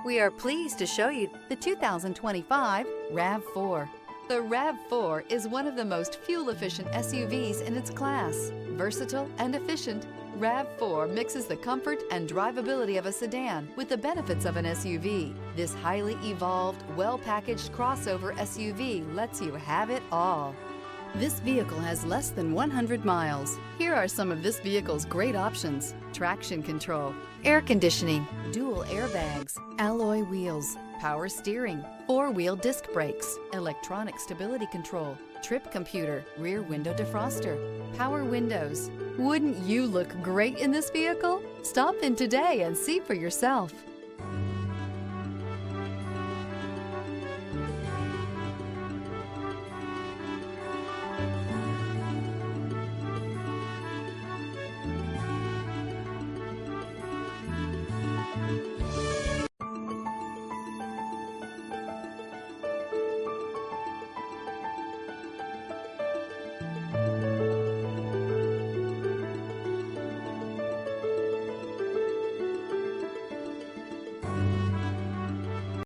We are pleased to show you the 2025 RAV4. The RAV4 is one of the most fuel-efficient SUVs in its class. Versatile and efficient, RAV4 mixes the comfort and drivability of a sedan with the benefits of an SUV. This highly evolved, well-packaged crossover SUV lets you have it all. This vehicle has less than 100 miles. Here are some of this vehicle's great options: traction control, air conditioning, dual airbags, alloy wheels, power steering, four-wheel disc brakes, electronic stability control, trip computer, rear window defroster, power windows. Wouldn't you look great in this vehicle? Stop in today and see for yourself.